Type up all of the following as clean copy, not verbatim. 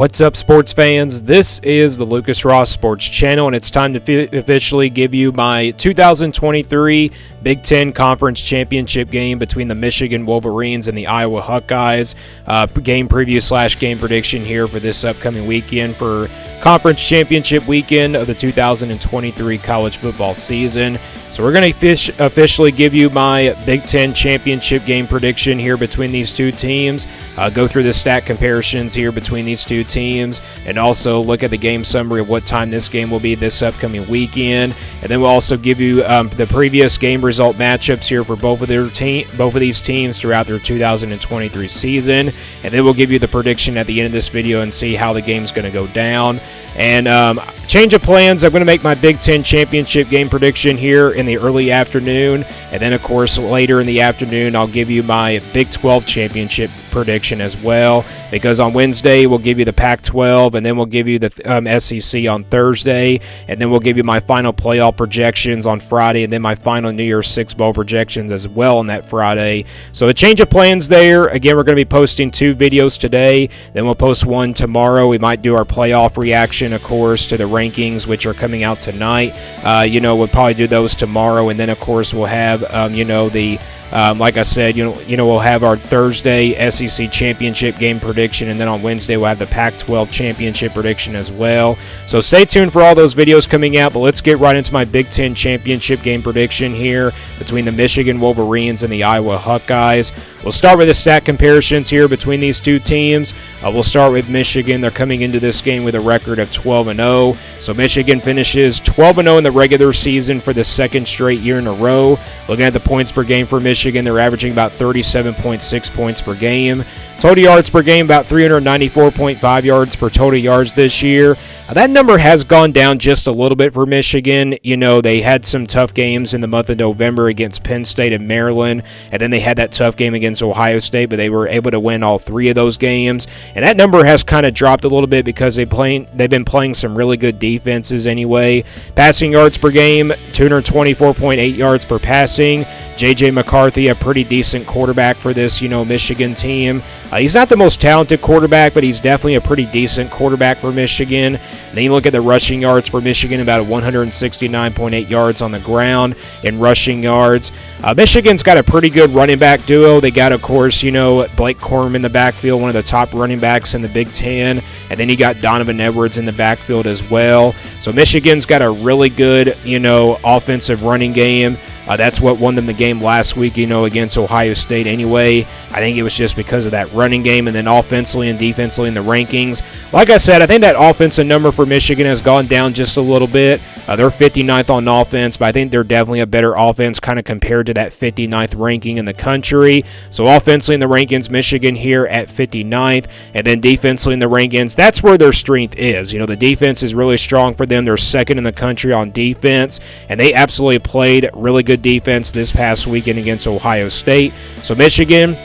What's up, sports fans? This is the Lucas Ross Sports Channel, and it's time to officially give you my 2023 Big Ten Conference Championship game between the Michigan Wolverines and the Iowa Hawkeyes. Game preview / game prediction here for this upcoming weekend for Conference Championship weekend of the 2023 college football season. So we're going to officially give you my Big Ten Championship game prediction here between these two teams, go through the stat comparisons here between these two teams, and also look at the game summary of what time this game will be this upcoming weekend. And then we'll also give you the previous game result matchups here for both of these teams throughout their 2023 season. And then we'll give you the prediction at the end of this video and see how the game's going to go down. And change of plans, I'm going to make my Big Ten Championship game prediction here in the early afternoon. And then, of course, later in the afternoon, I'll give you my Big 12 Championship prediction as well, because on Wednesday we'll give you the Pac-12, and then we'll give you the SEC on Thursday, and then we'll give you my final playoff projections on Friday, and then my final New Year's Six Bowl projections as well on that Friday. So a change of plans there. Again, we're going to be posting 2 videos today, then we'll post one tomorrow. We might do our playoff reaction, of course, to the rankings, which are coming out tonight. We'll probably do those tomorrow, and then, of course, we'll have, like I said, we'll have our Thursday SEC Championship game prediction, and then on Wednesday we'll have the Pac-12 Championship prediction as well. So stay tuned for all those videos coming out, but let's get right into my Big Ten Championship game prediction here between the Michigan Wolverines and the Iowa Hawkeyes. We'll start with the stat comparisons here between these two teams. We'll start with Michigan. They're coming into this game with a record of 12-0. So Michigan finishes 12-0 in the regular season for the second straight year in a row. Looking at the points per game for Michigan, they're averaging about 37.6 points per game. Total yards per game, about 394.5 yards per total yards this year. That number has gone down just a little bit for Michigan. They had some tough games in the month of November against Penn State and Maryland, and then they had that tough game against Ohio State, but they were able to win all 3 of those games. And that number has kind of dropped a little bit because they've been playing some really good defenses anyway. Passing yards per game, 224.8 yards per passing. J.J. McCarthy, a pretty decent quarterback for this, Michigan team. He's not the most talented quarterback, but he's definitely a pretty decent quarterback for Michigan. And then you look at the rushing yards for Michigan, about 169.8 yards on the ground in rushing yards. Michigan's got a pretty good running back duo. They got, of course, Blake Corum in the backfield, one of the top running backs in the Big Ten. And then you got Donovan Edwards in the backfield as well. So Michigan's got a really good, offensive running game. That's what won them the game last week, against Ohio State anyway. I think it was just because of that running game, and then offensively and defensively in the rankings. Like I said, I think that offensive number for Michigan has gone down just a little bit. They're 59th on offense, but I think they're definitely a better offense kind of compared to that 59th ranking in the country. So offensively in the rankings, Michigan here at 59th, and then defensively in the rankings, that's where their strength is. The defense is really strong for them. They're second in the country on defense, and they absolutely played really good defense this past weekend against Ohio State. So Michigan,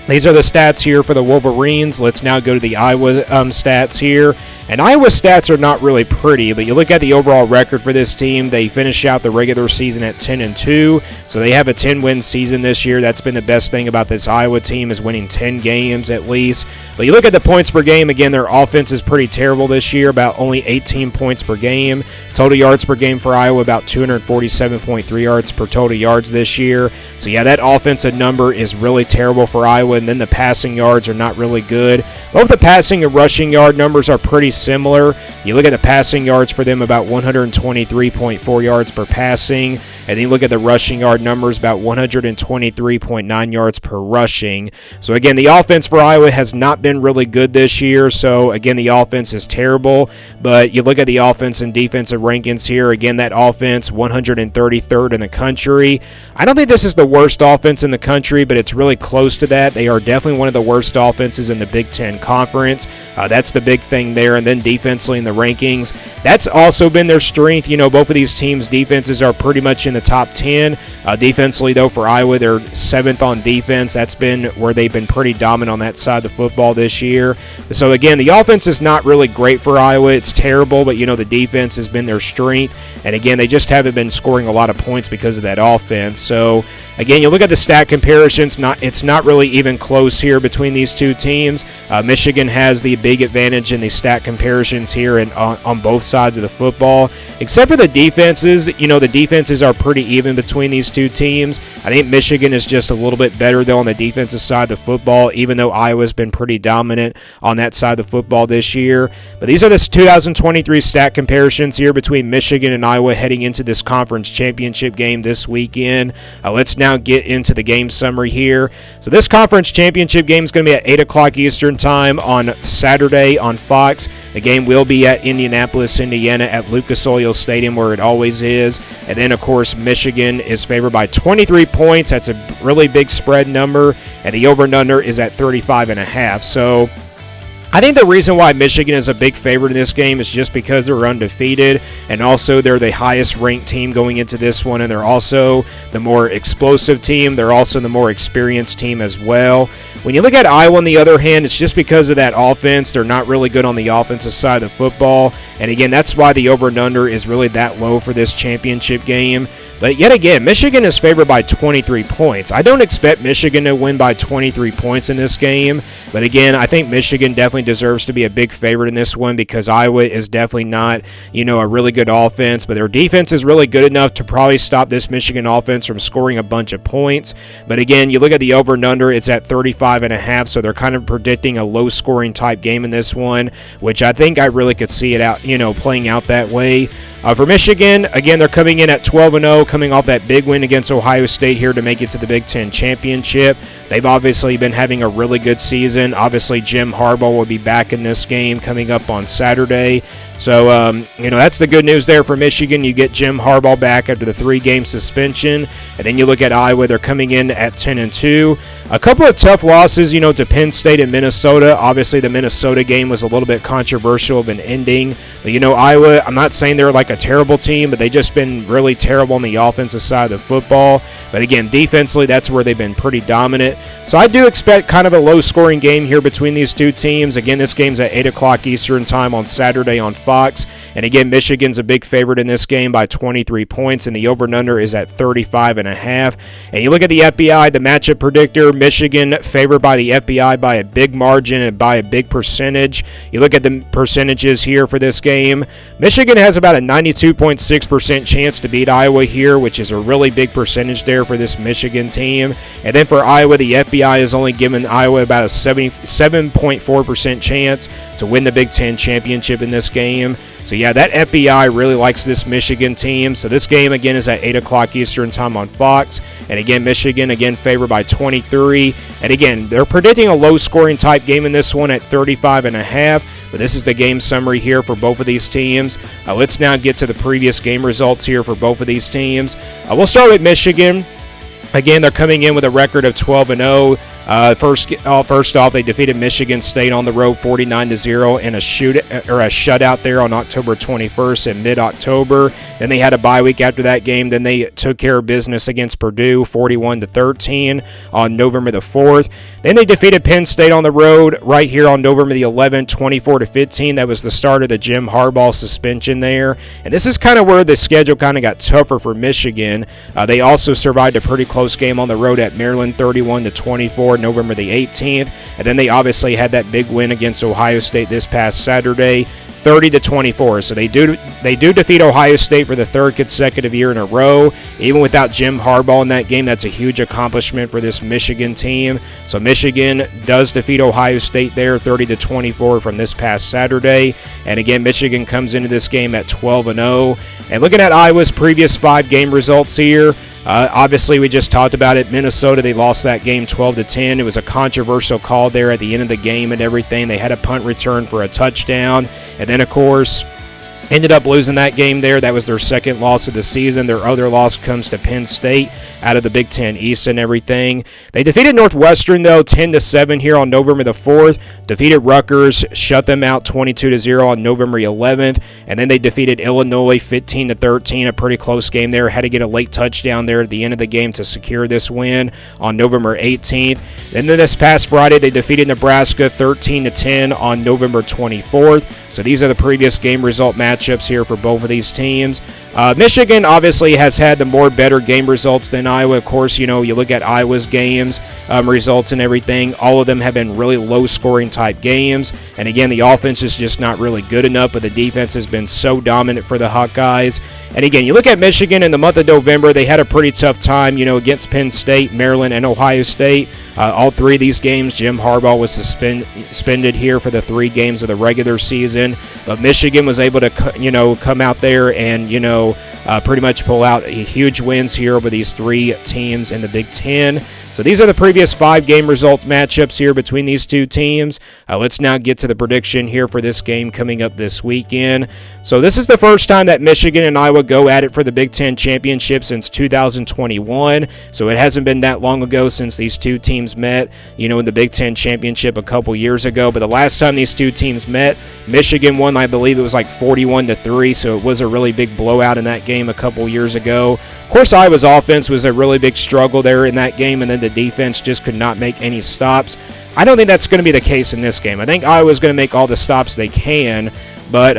these are the stats here for the Wolverines. Let's now go to the Iowa stats here. And Iowa's stats are not really pretty, but you look at the overall record for this team, they finish out the regular season at 10-2, so they have a 10-win season this year. That's been the best thing about this Iowa team, is winning 10 games at least. But you look at the points per game, again, their offense is pretty terrible this year, about only 18 points per game. Total yards per game for Iowa, about 247.3 yards per total yards this year. So yeah, that offensive number is really terrible for Iowa, and then the passing yards are not really good. Both the passing and rushing yard numbers are pretty similar. You look at the passing yards for them, about 123.4 yards per passing, and then you look at the rushing yard numbers, about 123.9 yards per rushing. So again, the offense for Iowa has not been really good this year, so again, the offense is terrible. But you look at the offense and defensive rankings here, again, that offense 133rd in the country. I don't think this is the worst offense in the country, but it's really close to that. They are definitely one of the worst offenses in the Big Ten Conference. That's the big thing there. And then defensively in the rankings, that's also been their strength. Both of these teams' defenses are pretty much in the top 10. Defensively, though, for Iowa, they're 7th on defense. That's been where they've been pretty dominant on that side of the football this year. So again, the offense is not really great for Iowa. It's terrible, but the defense has been their strength. And again, they just haven't been scoring a lot of points because of that offense. So Again, you look at the stat comparisons, it's not really even close here between these two teams. Michigan has the big advantage in the stat comparisons here and on both sides of the football. Except for the defenses, the defenses are pretty even between these two teams. I think Michigan is just a little bit better, though, on the defensive side of the football, even though Iowa's been pretty dominant on that side of the football this year. But these are the 2023 stat comparisons here between Michigan and Iowa heading into this conference championship game this weekend. Let's now get into the game summary here. So this conference championship game is going to be at 8 o'clock Eastern time on Saturday on Fox. The game will be at Indianapolis, Indiana at Lucas Oil Stadium, where it always is. And then, of course, Michigan is favored by 23 points. That's a really big spread number. And the over and under is at 35.5. So I think the reason why Michigan is a big favorite in this game is just because they're undefeated, and also they're the highest ranked team going into this one, and they're also the more explosive team. They're also the more experienced team as well. When you look at Iowa, on the other hand, it's just because of that offense. They're not really good on the offensive side of the football, and again, that's why the over and under is really that low for this championship game. But yet again, Michigan is favored by 23 points. I don't expect Michigan to win by 23 points in this game. But again, I think Michigan definitely deserves to be a big favorite in this one because Iowa is definitely not, a really good offense. But their defense is really good enough to probably stop this Michigan offense from scoring a bunch of points. But again, you look at the over and under, it's at 35.5. So they're kind of predicting a low-scoring type game in this one, which I think I really could see it out, playing out that way. For Michigan, again, they're coming in at 12-0, coming off that big win against Ohio State here to make it to the Big Ten championship. They've obviously been having a really good season. Obviously, Jim Harbaugh will be back in this game coming up on Saturday. So, that's the good news there for Michigan. You get Jim Harbaugh back after the 3-game suspension. And then you look at Iowa, they're coming in at 10-2. A couple of tough losses, to Penn State and Minnesota. Obviously, the Minnesota game was a little bit controversial of an ending. But, Iowa, I'm not saying they're like a terrible team, but they've just been really terrible on the offensive side of the football. But again, defensively, that's where they've been pretty dominant. So I do expect kind of a low-scoring game here between these two teams. Again, this game's at 8 o'clock Eastern time on Saturday on Fox. And again, Michigan's a big favorite in this game by 23 points, and the over and under is at 35.5. And you look at the FBI, the matchup predictor, Michigan favored by the FBI by a big margin and by a big percentage. You look at the percentages here for this game. Michigan has about a 92.6% chance to beat Iowa here, which is a really big percentage there for this Michigan team. And then for Iowa, the FBI has only given Iowa about a 77.4% chance to win the Big Ten championship in this game. So yeah, that FBI really likes this Michigan team. So this game again is at 8 o'clock Eastern time on Fox. And again, Michigan again favored by 23. And again, they're predicting a low-scoring type game in this one at 35.5. But this is the game summary here for both of these teams. Let's now get to the previous game results here for both of these teams. We'll start with Michigan. Again, they're coming in with a record of 12-0. First off, they defeated Michigan State on the road 49-0 in a shutout there on October 21st in mid-October. Then they had a bye week after that game. Then they took care of business against Purdue 41-13 on November the 4th. Then they defeated Penn State on the road right here on November the 11th, 24-15. That was the start of the Jim Harbaugh suspension there. And this is kind of where the schedule kind of got tougher for Michigan. They also survived a pretty close game on the road at Maryland 31-24. November the 18th, and then they obviously had that big win against Ohio State this past Saturday, 30-24. So they do defeat Ohio State for the third consecutive year in a row. Even without Jim Harbaugh in that game, that's a huge accomplishment for this Michigan team. So Michigan does defeat Ohio State there, 30-24 from this past Saturday. And again, Michigan comes into this game at 12-0. And looking at Iowa's previous 5 game results here, obviously, we just talked about it. Minnesota, they lost that game 12-10. It was a controversial call there at the end of the game and everything. They had a punt return for a touchdown. And then, of course, ended up losing that game there. That was their second loss of the season. Their other loss comes to Penn State out of the Big Ten East and everything. They defeated Northwestern, though, 10-7 here on November the 4th. Defeated Rutgers, shut them out 22-0 on November 11th. And then they defeated Illinois 15-13, a pretty close game there. Had to get a late touchdown there at the end of the game to secure this win on November 18th. And then this past Friday, they defeated Nebraska 13-10 on November 24th. So these are the previous game result matchups matchups here for both of these teams. Michigan obviously has had the more better game results than Iowa. Of course, you look at Iowa's games, results and everything. All of them have been really low-scoring type games. And again, the offense is just not really good enough, but the defense has been so dominant for the Hawkeyes. And again, you look at Michigan in the month of November, they had a pretty tough time, against Penn State, Maryland, and Ohio State. All three of these games, Jim Harbaugh was suspended here for the 3 games of the regular season. But Michigan was able to, come out there and, pretty much pull out huge wins here over these 3 teams in the Big Ten. So these are the previous 5 game result matchups here between these 2 teams. Let's now get to the prediction here for this game coming up this weekend. So this is the first time that Michigan and Iowa go at it for the Big Ten championship since 2021. So it hasn't been that long ago since these 2 teams met, in the Big Ten championship a couple years ago. But the last time these 2 teams met, Michigan won, I believe it was like 41-3. So it was a really big blowout in that game a couple years ago. Of course, Iowa's offense was a really big struggle there in that game, and then the defense just could not make any stops. I don't think that's going to be the case in this game. I think Iowa's going to make all the stops they can, but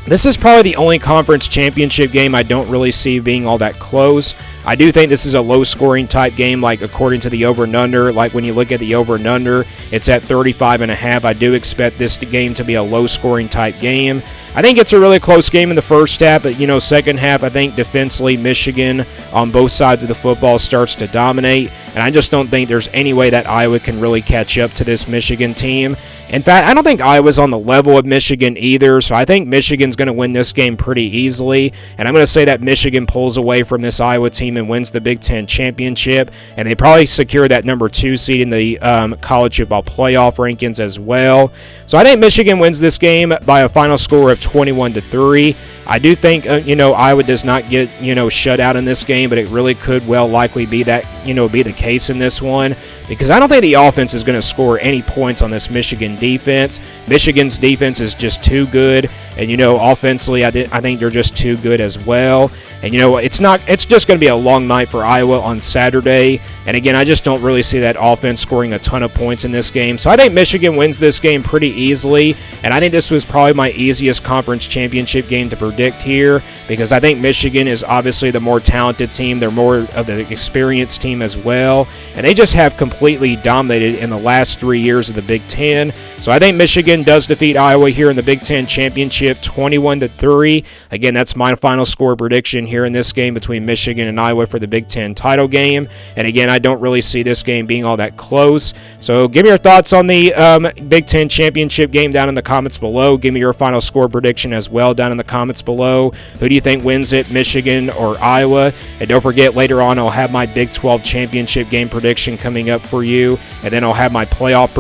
this is probably the only conference championship game I don't really see being all that close. I do think this is a low-scoring type game, like according to the over and under. Like when you look at the over and under, it's at 35.5. I do expect this game to be a low-scoring type game. I think it's a really close game in the first half, but, second half, I think defensively Michigan on both sides of the football starts to dominate, and I just don't think there's any way that Iowa can really catch up to this Michigan team. In fact, I don't think Iowa's on the level of Michigan either, so I think Michigan's going to win this game pretty easily, and I'm going to say that Michigan pulls away from this Iowa team and wins the Big Ten championship, and they probably secure that number 2 seed in the college football playoff rankings as well. So I think Michigan wins this game by a final score of 21-3. I do think, Iowa does not get, shut out in this game, but it really could well likely be that, be the case in this one, because I don't think the offense is going to score any points on this Michigan defense. Michigan's defense is just too good, and, offensively, I think they're just too good as well. And, it's just going to be a long night for Iowa on Saturday. And again, I just don't really see that offense scoring a ton of points in this game. So I think Michigan wins this game pretty easily. And I think this was probably my easiest conference championship game to predict here, because I think Michigan is obviously the more talented team. They're more of the experienced team as well. And they just have completely dominated in the last 3 years of the Big Ten. So I think Michigan does defeat Iowa here in the Big Ten championship 21-3. Again, that's my final score prediction here in this game between Michigan and Iowa for the Big Ten title game. And again, I don't really see this game being all that close. So give me your thoughts on the Big Ten championship game down in the comments below. Give me your final score prediction as well down in the comments below. Who do you think wins it, Michigan or Iowa? And don't forget, later on I'll have my Big 12 championship game prediction coming up for you. And then I'll have my playoff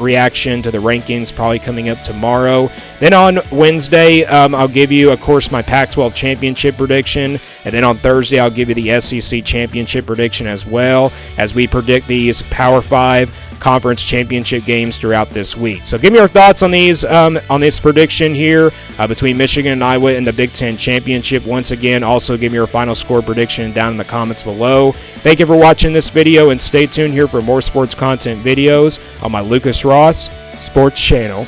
reaction to the rankings probably coming up tomorrow. Then on Wednesday, I'll give you, of course, my Pac-12 championship prediction. And then on Thursday, I'll give you the SEC championship prediction as well, as we predict these Power 5 conference championship games throughout this week. So give me your thoughts on these on this prediction here between Michigan and Iowa in the Big Ten championship. Once again, also give me your final score prediction down in the comments below. Thank you for watching this video, and stay tuned here for more sports content videos on my Lucas Ross Sports channel.